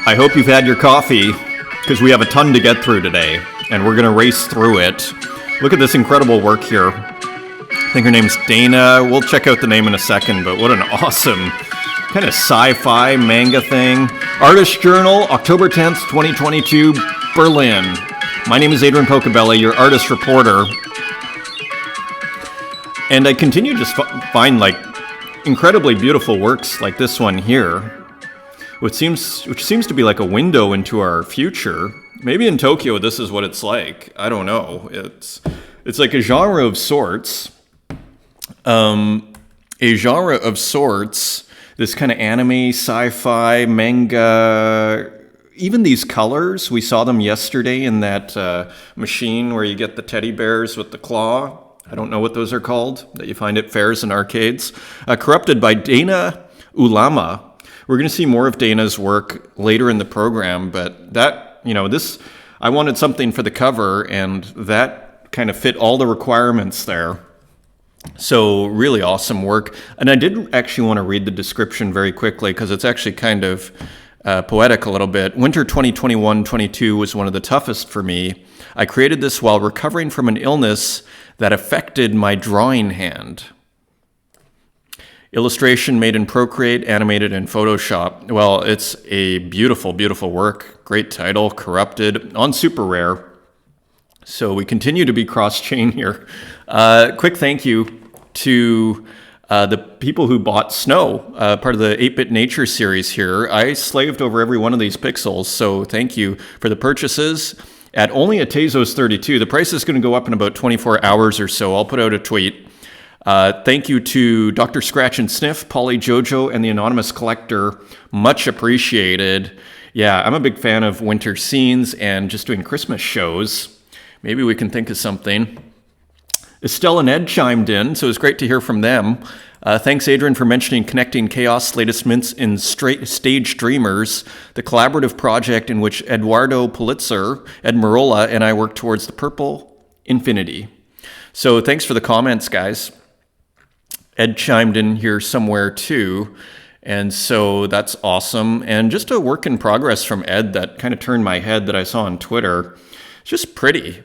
I hope you've had your coffee, because we have a ton to get through today, and we're going to race through it. Look at this incredible work here. I think her name's Dana. We'll check out the name in a second, but what an awesome kind of sci-fi manga thing. Artist Journal, October 10th, 2022, Berlin. My name is Adrian Pocobelli, your artist reporter. And I continue to find like incredibly beautiful works like this one here, which seems to be like a window into our future. Maybe in Tokyo this is what it's like. I don't know. It's like a genre of sorts. This kind of anime, sci-fi, manga, even these colors. We saw them yesterday in that machine where you get the teddy bears with the claw. I don't know what those are called, that you find at fairs and arcades. Corrupted by Dana Ulama. We're going to see more of Dana's work later in the program, but that, I wanted something for the cover, and that kind of fit all the requirements there. So really awesome work. And I did actually want to read the description very quickly because it's actually kind of poetic a little bit. Winter 2021-22 was one of the toughest for me. I created this while recovering from an illness that affected my drawing hand. Illustration made in Procreate, animated in Photoshop. Well, it's a beautiful, beautiful work. Great title, Corrupted, on Super Rare. So we continue to be cross-chain here. Quick thank you to the people who bought Snow, part of the 8-Bit Nature series here. I slaved over every one of these pixels, so thank you for the purchases. At only a Tezos 32, the price is going to go up in about 24 hours or so. I'll put out a tweet. Thank you to Dr. Scratch and Sniff, Polly Jojo, and the Anonymous Collector. Much appreciated. Yeah, I'm a big fan of winter scenes and just doing Christmas shows. Maybe we can think of something. Estelle and Ed chimed in, so it was great to hear from them. Thanks, Adrian, for mentioning Connecting Chaos, latest mints in Stage Dreamers, the collaborative project in which Eduardo Pulitzer, Ed Marola, and I work towards the purple infinity. So thanks for the comments, guys. Ed chimed in here somewhere too, and so that's awesome. And just a work in progress from Ed that kind of turned my head that I saw on Twitter. It's just pretty.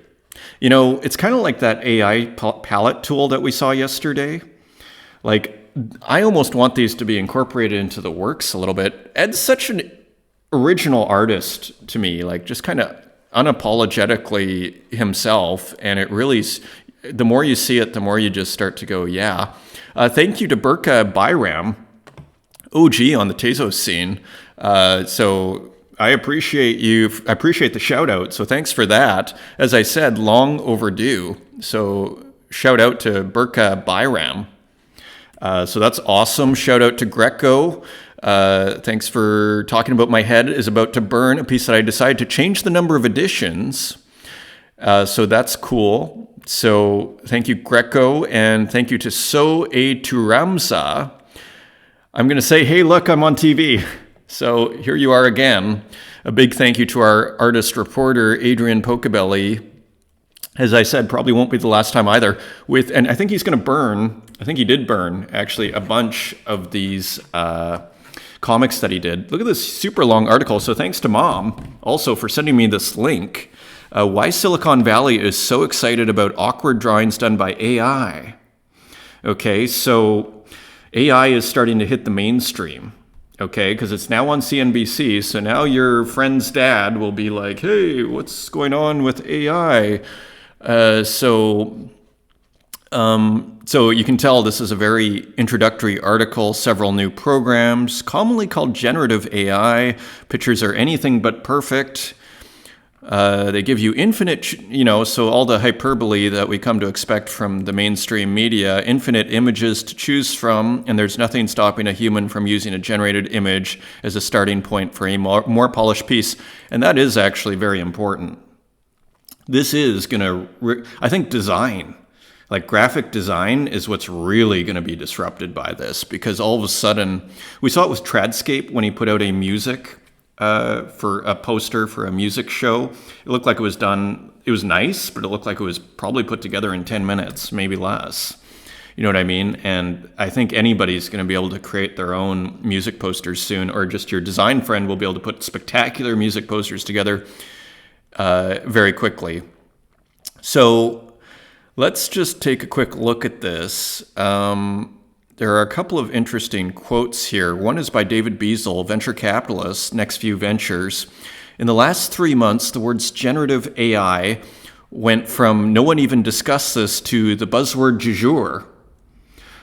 It's kind of like that AI palette tool that we saw yesterday. Like, I almost want these to be incorporated into the works a little bit. Ed's such an original artist to me, like just kind of unapologetically himself. And it really, the more you see it, the more you just start to go, yeah. Thank you to Burka Byram, OG on the Tezos scene. So I appreciate you. I appreciate the shout out. So thanks for that. As I said, long overdue. So shout out to Burka Byram. So that's awesome. Shout out to Greco. Thanks for talking about my head is about to burn, a piece that I decided to change the number of editions. So that's cool. So thank you, Greco. And thank you to So A Turamza. I'm going to say, hey, look, I'm on TV. So here you are again. A big thank you to our artist reporter, Adrian Pocobelli. As I said, probably won't be the last time either. And I think he's going to burn, I think he did burn, actually, a bunch of these comics that he did. Look at this super long article. So thanks to Mom also for sending me this link. Why Silicon Valley is so excited about awkward drawings done by AI. Okay, so AI is starting to hit the mainstream. Okay, because it's now on CNBC, so now your friend's dad will be like, hey, what's going on with AI? So you can tell this is a very introductory article, several new programs, commonly called generative AI. Pictures are anything but perfect. They give you infinite, so all the hyperbole that we come to expect from the mainstream media, infinite images to choose from, and there's nothing stopping a human from using a generated image as a starting point for a more polished piece. And that is actually very important. This is going to, I think design, like graphic design is what's really going to be disrupted by this, because all of a sudden, we saw it with Tradscape when he put out a music for a poster for a music show. It looked like it was done, it was nice, but it looked like it was probably put together in 10 minutes, maybe less. You know what I mean? And I think anybody's going to be able to create their own music posters soon, or just your design friend will be able to put spectacular music posters together very quickly. So let's just take a quick look at this. There are a couple of interesting quotes here. One is by David Beazle, venture capitalist, Next View Ventures. In the last 3 months, the words generative AI went from no one even discussed this to the buzzword du jour.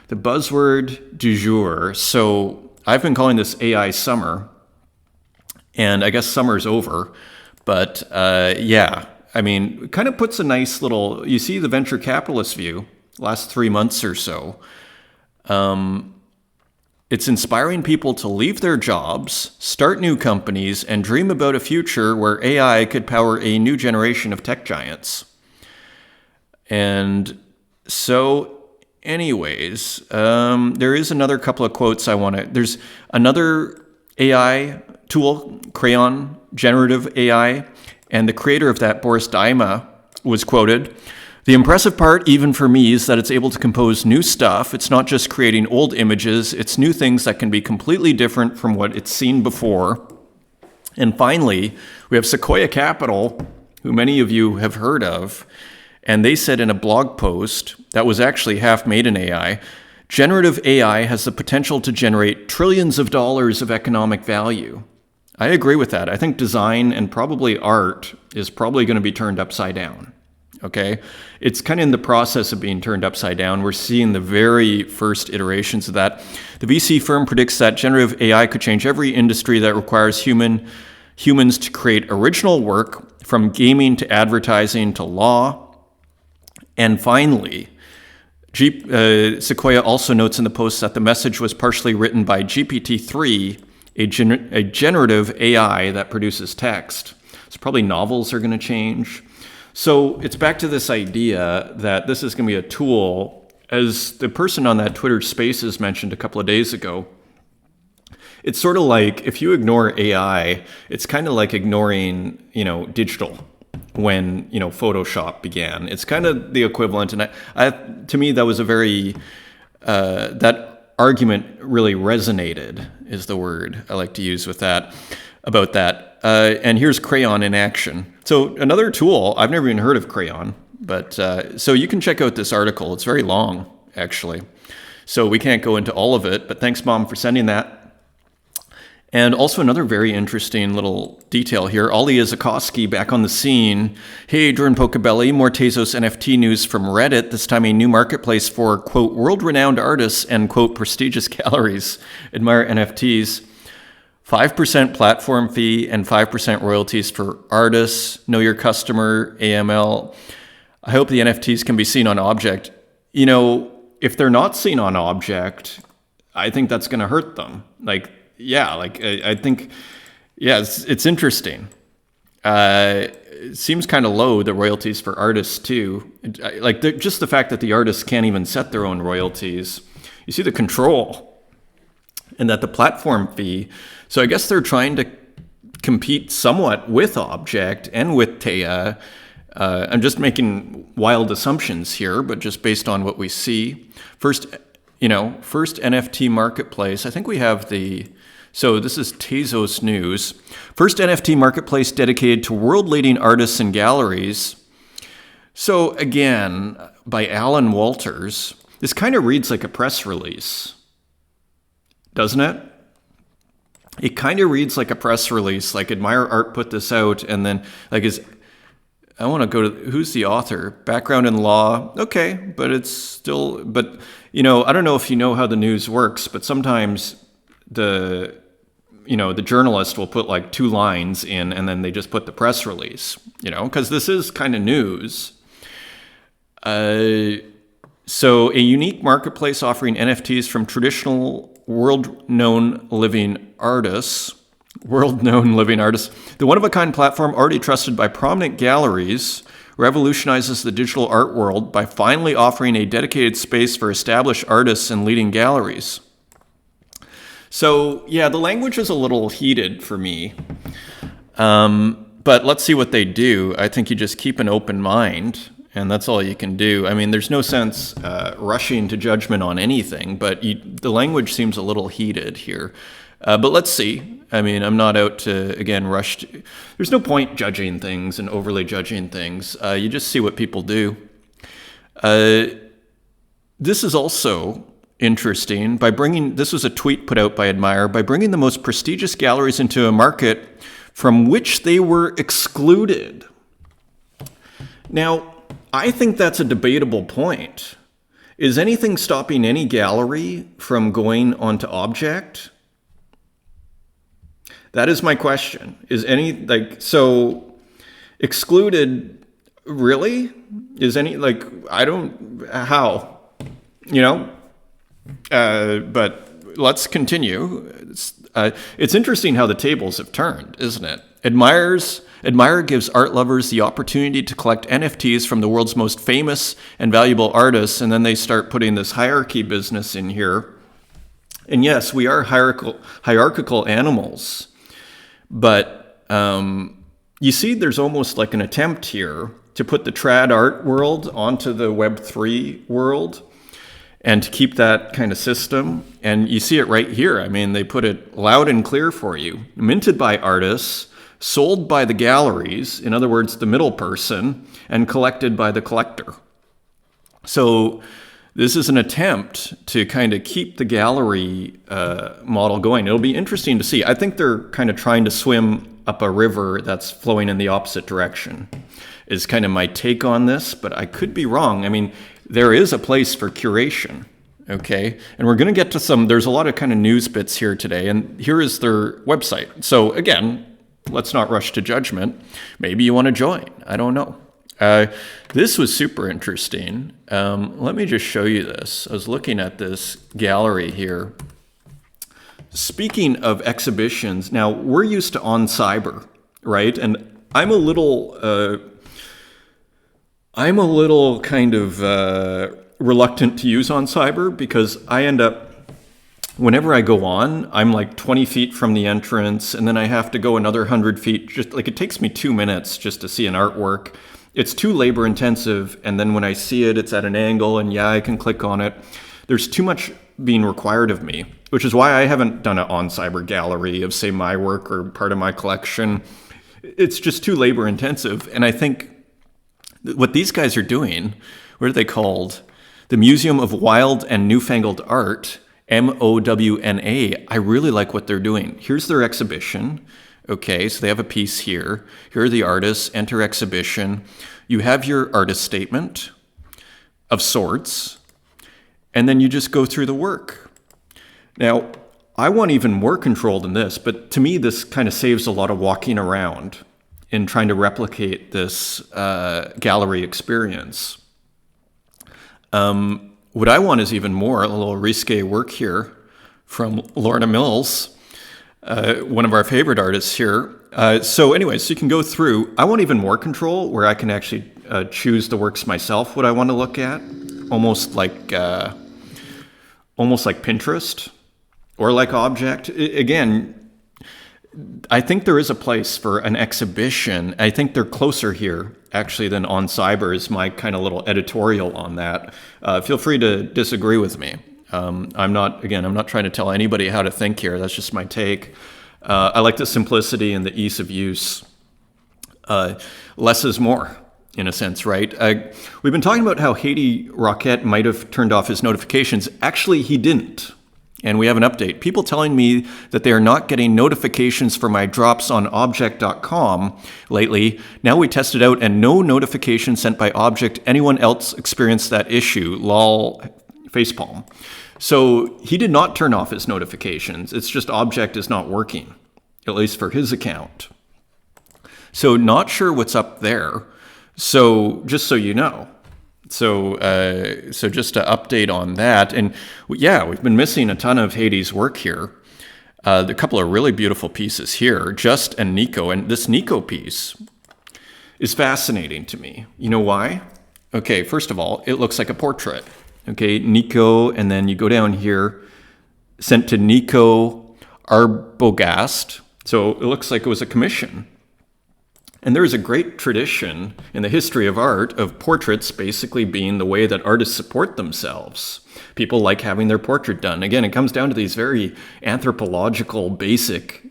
The buzzword du jour. So I've been calling this AI summer, and I guess summer's over. But yeah, I mean, it kind of puts a nice little, you see the venture capitalist view, last 3 months or so. It's inspiring people to leave their jobs, start new companies, and dream about a future where AI could power a new generation of tech giants. And so, anyways, there is another couple of quotes there's another AI tool, Crayon Generative AI, and the creator of that, Boris Daima, was quoted, "The impressive part, even for me, is that it's able to compose new stuff. It's not just creating old images, it's new things that can be completely different from what it's seen before." And finally, we have Sequoia Capital, who many of you have heard of, and they said in a blog post that was actually half made in AI, generative AI has the potential to generate trillions of dollars of economic value. I agree with that. I think design and probably art is probably going to be turned upside down. Okay, it's kind of in the process of being turned upside down. We're seeing the very first iterations of that. The VC firm predicts that generative AI could change every industry that requires humans to create original work, from gaming to advertising to law. And finally, Sequoia also notes in the post that the message was partially written by GPT-3, a generative AI that produces text. So probably novels are going to change. So it's back to this idea that this is going to be a tool, as the person on that Twitter Spaces mentioned a couple of days ago. It's sort of like if you ignore AI, it's kind of like ignoring, digital when, Photoshop began. It's kind of the equivalent. And to me, that was a very, that argument really resonated, is the word I like to use with that, about that. And here's Crayon in action. So another tool, I've never even heard of Crayon, but so you can check out this article. It's very long, actually. So we can't go into all of it, but thanks, Mom, for sending that. And also another very interesting little detail here. Ollie Izakoski back on the scene. Hey, Adrian Pocobelli, more Tezos NFT news from Reddit. This time a new marketplace for, quote, world-renowned artists and, quote, prestigious galleries. Admire NFTs. 5% platform fee and 5% royalties for artists. Know your customer, AML. I hope the NFTs can be seen on object. If they're not seen on object, I think that's going to hurt them. I think, it's interesting. It seems kind of low, the royalties for artists too. Just the fact that the artists can't even set their own royalties. You see the control. And that the platform fee, so I guess they're trying to compete somewhat with Object and with Taya. I'm just making wild assumptions here, but just based on what we see. First NFT marketplace, I think we have so this is Tezos News. First NFT marketplace dedicated to world-leading artists and galleries. So again, by Alan Walters, this kind of reads like a press release. Doesn't it? It kind of reads like a press release, like Admire Art put this out, and then I want to go to, who's the author? Background in law. Okay, but it's still, I don't know if you know how the news works, but sometimes the journalist will put like 2 lines in, and then they just put the press release, because this is kind of news. So a unique marketplace offering NFTs from traditional world-known living artists. The one-of-a-kind platform, already trusted by prominent galleries, revolutionizes the digital art world by finally offering a dedicated space for established artists and leading galleries. So, yeah, the language is a little heated for me. But let's see what they do. I think you just keep an open mind and that's all you can do. I mean, there's no sense rushing to judgment on anything, but the language seems a little heated here. But let's see. I mean, I'm not out to, again, rush. There's no point judging things and overly judging things. You just see what people do. This is also interesting. This was a tweet put out by Admire, by bringing the most prestigious galleries into a market from which they were excluded. Now, I think that's a debatable point. Is anything stopping any gallery from going onto object? That is my question. Is any, so excluded, really? Is any, how? But let's continue. It's interesting how the tables have turned, isn't it? Admire gives art lovers the opportunity to collect NFTs from the world's most famous and valuable artists, and then they start putting this hierarchy business in here. And yes, we are hierarchical animals, but you see there's almost like an attempt here to put the trad art world onto the Web3 world and to keep that kind of system. And you see it right here. I mean, they put it loud and clear for you. Minted by artists, sold by the galleries, in other words, the middle person, and collected by the collector. So this is an attempt to kind of keep the gallery model going. It'll be interesting to see. I think they're kind of trying to swim up a river that's flowing in the opposite direction, is kind of my take on this, but I could be wrong. I mean, there is a place for curation, okay? And we're going to get to there's a lot of kind of news bits here today, and here is their website. So again, let's not rush to judgment. Maybe you want to join. I don't know. This was super interesting. Let me just show you this. I was looking at this gallery here. Speaking of exhibitions, now we're used to On Cyber, right? And I'm a little kind of reluctant to use On Cyber because I end up, whenever I go on, I'm like 20 feet from the entrance, and then I have to go another 100 feet. Just like it takes me 2 minutes just to see an artwork. It's too labor intensive, and then when I see it, it's at an angle, and yeah, I can click on it. There's too much being required of me, which is why I haven't done an On Cyber gallery of, say, my work or part of my collection. It's just too labor intensive, and I think what these guys are doing, what are they called? The Museum of Wild and Newfangled Art, MOWNA. I really like what they're doing. Here's their exhibition. Okay, so they have a piece here. Here are the artists, enter exhibition. You have your artist statement of sorts, and then you just go through the work. Now, I want even more control than this, but to me, this kind of saves a lot of walking around in trying to replicate this gallery experience. What I want is even more, a little risque work here from Lorna Mills, one of our favorite artists here. So anyways, so you can go through. I want even more control where I can actually choose the works myself, what I want to look at, almost like Pinterest or like Object. Again, I think there is a place for an exhibition. I think they're closer here, actually, than On Cyber is my kind of little editorial on that. Feel free to disagree with me. I'm not trying to tell anybody how to think here. That's just my take. I like the simplicity and the ease of use. Less is more, in a sense, right? We've been talking about how Haiti Rocket might have turned off his notifications. Actually, he didn't. And we have an update. People telling me that they are not getting notifications for my drops on object.com lately. Now we tested out and no notification sent by Object. Anyone else experienced that issue? Lol, facepalm. So he did not turn off his notifications. It's just Object is not working, at least for his account. So not sure what's up there. So just so you know. So just to update on that, and yeah, we've been missing a ton of Haiti's work here. A couple of really beautiful pieces here, Just and Nico, and this Nico piece is fascinating to me. You know why? Okay, first of all, it looks like a portrait. Okay, Nico, and then you go down here, sent to Nico Arbogast. So it looks like it was a commission. And there is a great tradition in the history of art of portraits basically being the way that artists support themselves. People like having their portrait done. Again, it comes down to these very anthropological, basic,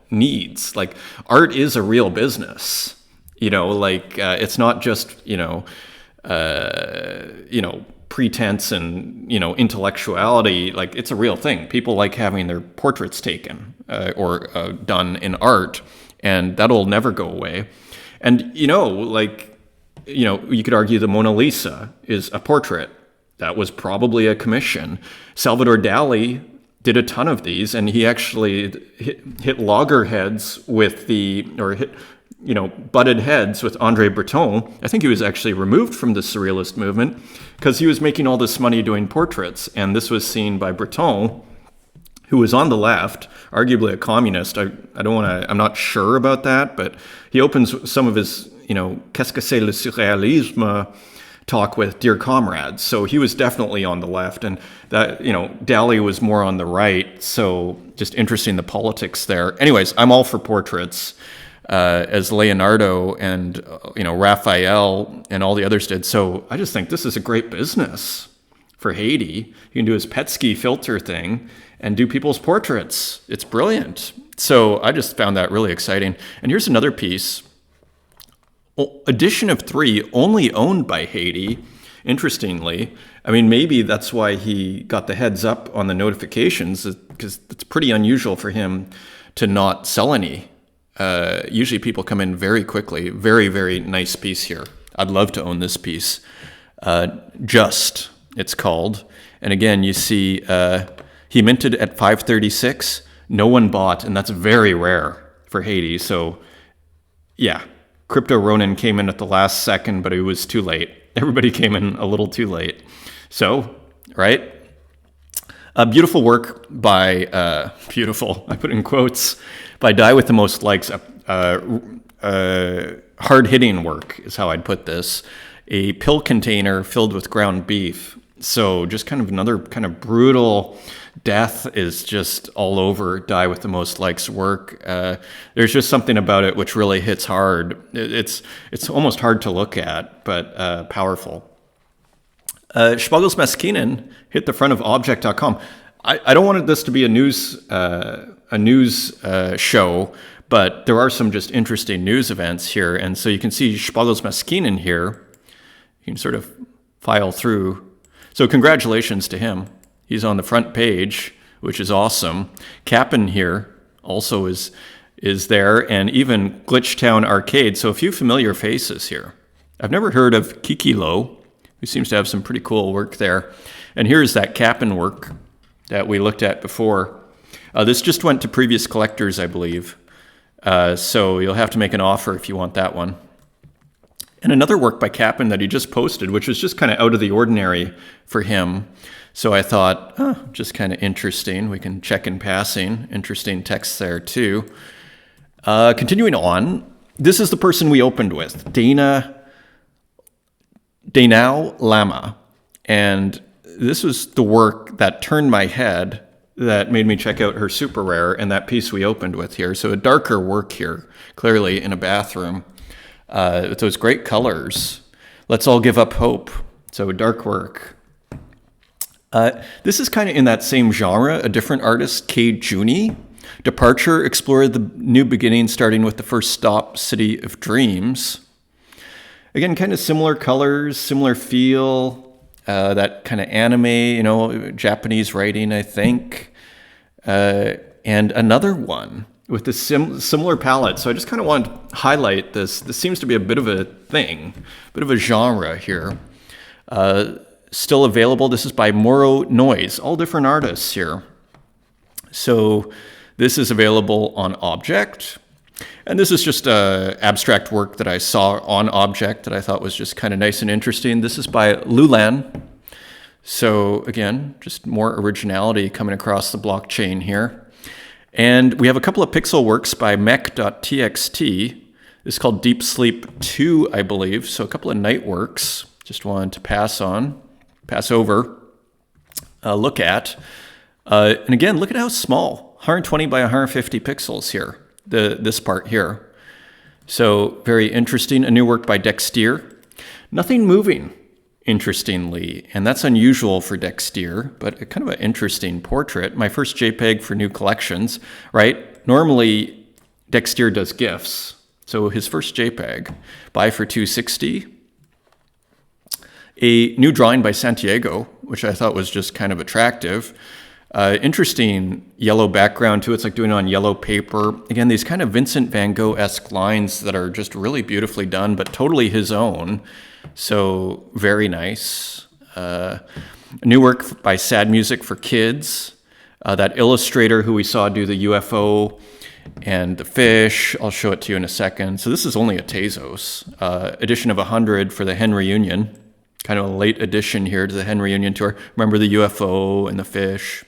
needs. Like, art is a real business. It's not just, pretense and, intellectuality. Like, it's a real thing. People like having their portraits taken or done in art. And that'll never go away. And, you could argue the Mona Lisa is a portrait. That was probably a commission. Salvador Dali did a ton of these, and he actually hit loggerheads butted heads with André Breton. I think he was actually removed from the Surrealist movement because he was making all this money doing portraits. And this was seen by Breton, who was on the left, arguably a communist. I'm not sure about that, but he opens some of his, Qu'est-ce que c'est le surréalisme talk with Dear Comrades. So he was definitely on the left, and that, Dali was more on the right. So just interesting, the politics there. Anyways, I'm all for portraits, as Leonardo and, Raphael and all the others did. So I just think this is a great business for Haiti. He can do his Petsky filter thing and do people's portraits. It's brilliant. So I just found that really exciting. And here's another piece. Edition of 3, only owned by Haiti, interestingly. I mean, maybe that's why he got the heads up on the notifications, because it's pretty unusual for him to not sell any. Usually people come in very quickly. Very, very nice piece here. I'd love to own this piece. Just, it's called. And again, you see... he minted at 536. No one bought, and that's very rare for Haiti. So, yeah, Crypto Ronin came in at the last second, but it was too late. Everybody came in a little too late. So, right? Beautiful work by, beautiful, I put in quotes, by Die with the Most Likes. Hard-hitting work is how I'd put this. A pill container filled with ground beef. So just kind of another kind of brutal... Death is just all over Die with the Most Likes work. There's just something about it which really hits hard. It's almost hard to look at, but powerful. Spagels Maskinen hit the front of Object.com. I don't want this to be a news show, but there are some just interesting news events here. And so you can see Spagels Maskinen here. You can sort of file through. So congratulations to him. He's on the front page, which is awesome. Cap'n here also is there, and even Glitchtown Arcade. So a few familiar faces here. I've never heard of Kikilo, who seems to have some pretty cool work there. And here's that Cap'n work that we looked at before. This just went to previous collectors, I believe. So you'll have to make an offer if you want that one. And another work by Cap'n that he just posted, which was just kind of out of the ordinary for him. So I thought, just kind of interesting. We can check in passing. Interesting text there, too. Continuing on, this is the person we opened with, Danielle Lama. And this was the work that turned my head, that made me check out her super rare and that piece we opened with here. So a darker work here, clearly in a bathroom, with those great colors. Let's all give up hope. So dark work. This is kind of in that same genre, a different artist, Kei Juni. Departure explored the new beginning, starting with the first stop, City of Dreams. Again, kind of similar colors, similar feel, that kind of anime, Japanese writing, I think. And another one with a similar palette. So I just kind of want to highlight this. This seems to be a bit of a thing, a bit of a genre here. Still available. This is by Moro Noise, all different artists here. So this is available on Object. And this is just abstract work that I saw on Object that I thought was just kind of nice and interesting. This is by Lulan. So again, just more originality coming across the blockchain here. And we have a couple of pixel works by mech.txt. This is called Deep Sleep 2, I believe. So a couple of night works. Just wanted to pass over, look at. And again, look at how small, 120 by 150 pixels here, this part here. So very interesting. A new work by Dexter. Nothing moving, interestingly, and that's unusual for Dexter, but kind of an interesting portrait. My first JPEG for new collections, right? Normally, Dexter does GIFs. So his first JPEG, buy for $260. A new drawing by Santiago, which I thought was just kind of attractive. Interesting yellow background too. It's like doing it on yellow paper. Again, these kind of Vincent van Gogh-esque lines that are just really beautifully done, but totally his own. So very nice. A new work by Sad Music for Kids. That illustrator who we saw do the UFO and the fish. I'll show it to you in a second. So this is only a Tezos. Edition of 100 for the Hen Reunion. Kind of a late addition here to the Hen Reunion tour. Remember the UFO and the fish.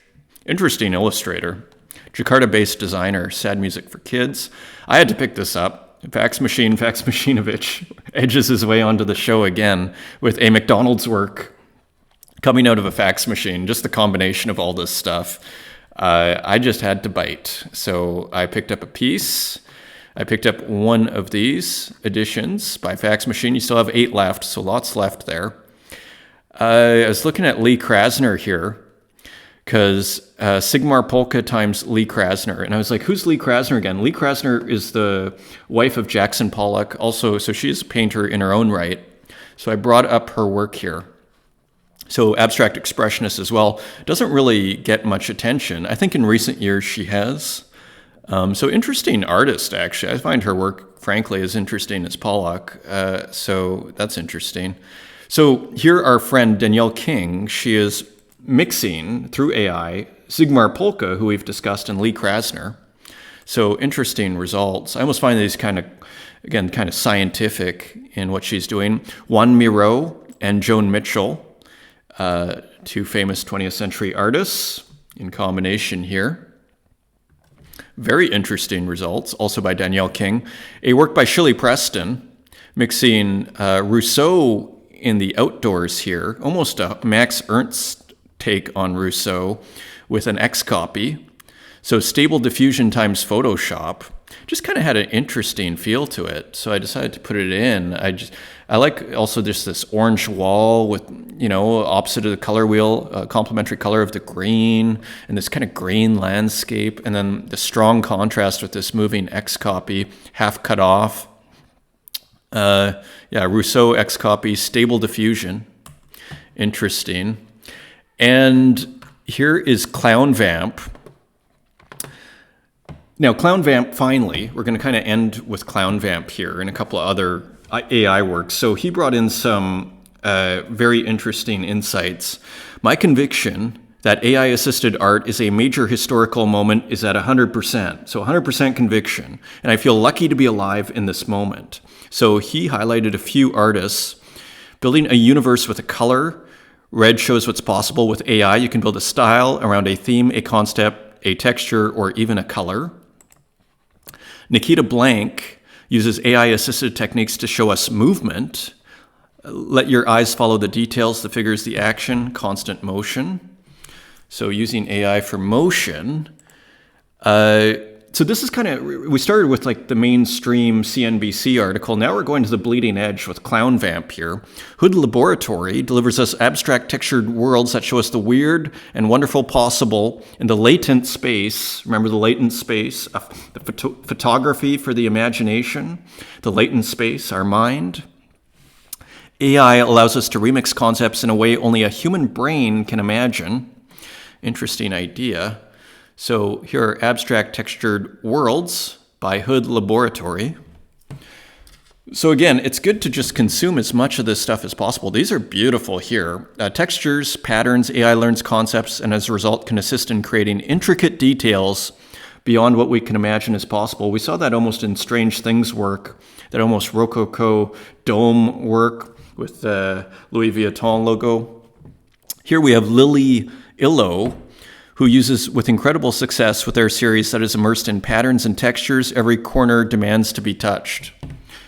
Interesting illustrator. Jakarta-based designer, Sad Music for Kids. I had to pick this up. Fax Machinovich edges his way onto the show again with a McDonald's work coming out of a fax machine. Just the combination of all this stuff. I just had to bite. So I picked up a piece. I picked up one of these editions by Fax Machine. You still have 8 left, so lots left there. I was looking at Lee Krasner here, because Sigmar Polka times Lee Krasner. And I was like, who's Lee Krasner again? Lee Krasner is the wife of Jackson Pollock. Also, so she's a painter in her own right. So I brought up her work here. So abstract expressionist as well. Doesn't really get much attention. I think in recent years she has. So interesting artist, actually. I find her work, frankly, as interesting as Pollock. So that's interesting. So here our friend Danielle King, she is mixing through AI Sigmar Polka, who we've discussed, and Lee Krasner. So interesting results. I almost find these kind of scientific in what she's doing. Juan Miro and Joan Mitchell, 2 famous 20th century artists in combination here. Very interesting results, also by Danielle King. A work by Shirley Preston, mixing Rousseau in the outdoors here, almost a Max Ernst take on Rousseau with an X copy. So stable diffusion times Photoshop. Just kind of had an interesting feel to it. So I decided to put it in. I like also just this orange wall with, opposite of the color wheel, complementary color of the green, and this kind of green landscape, and then the strong contrast with this moving X copy, half cut off. Rousseau X copy, stable diffusion. Interesting. And here is Clown Vamp. Now, Clown Vamp, finally, we're going to kind of end with Clown Vamp here and a couple of other AI works. So he brought in some very interesting insights. My conviction that AI-assisted art is a major historical moment is at 100%. So 100% conviction. And I feel lucky to be alive in this moment. So he highlighted a few artists building a universe with a color. Red shows what's possible with AI. You can build a style around a theme, a concept, a texture, or even a color. Nikita Blank uses AI-assisted techniques to show us movement. Let your eyes follow the details, the figures, the action, constant motion. So using AI for motion. So this is kind of, we started with like the mainstream CNBC article. Now we're going to the bleeding edge with Clown Vamp here. Hood Laboratory delivers us abstract textured worlds that show us the weird and wonderful possible in the latent space. Remember the latent space? The photography for the imagination. The latent space, our mind. AI allows us to remix concepts in a way only a human brain can imagine. Interesting idea. So here are abstract textured worlds by Hood Laboratory. So again, it's good to just consume as much of this stuff as possible. These are beautiful here. Textures, patterns, AI learns concepts, and as a result can assist in creating intricate details beyond what we can imagine is possible. We saw that almost in Strange Things work, that almost Rococo dome work with the Louis Vuitton logo. Here we have Lily Illo, who uses with incredible success with their series that is immersed in patterns and textures. Every corner demands to be touched.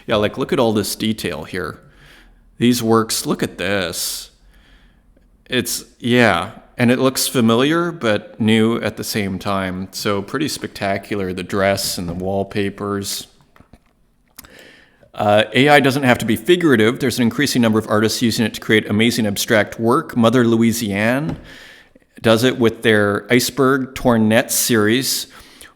Yeah, like look at all this detail here. These works, look at this. And it looks familiar, but new at the same time. So pretty spectacular, the dress and the wallpapers. AI doesn't have to be figurative. There's an increasing number of artists using it to create amazing abstract work. Mother Louisiane does it with their Iceberg Torn Net series,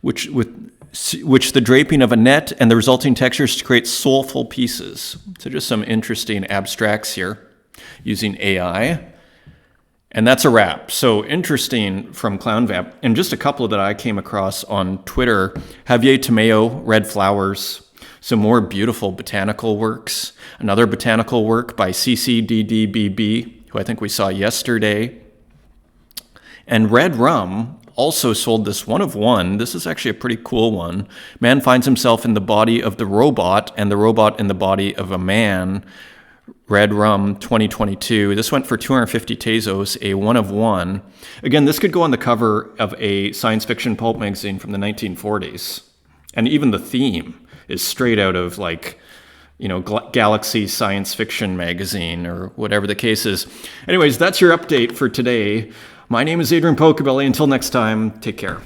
which the draping of a net and the resulting textures to create soulful pieces. So just some interesting abstracts here using AI. And that's a wrap. So interesting from ClownVamp. And just a couple that I came across on Twitter. Javier Tomeo, Red Flowers. Some more beautiful botanical works. Another botanical work by CCDDBB, who I think we saw yesterday. And Red Rum also sold this one of one. This is actually a pretty cool one. Man finds himself in the body of the robot and the robot in the body of a man. Red Rum 2022. This went for 250 Tezos, a one of one. Again, this could go on the cover of a science fiction pulp magazine from the 1940s. And even the theme is straight out of Galaxy Science Fiction magazine or whatever the case is. Anyways, that's your update for today. My name is Adrian Pocobelli. Until next time, take care.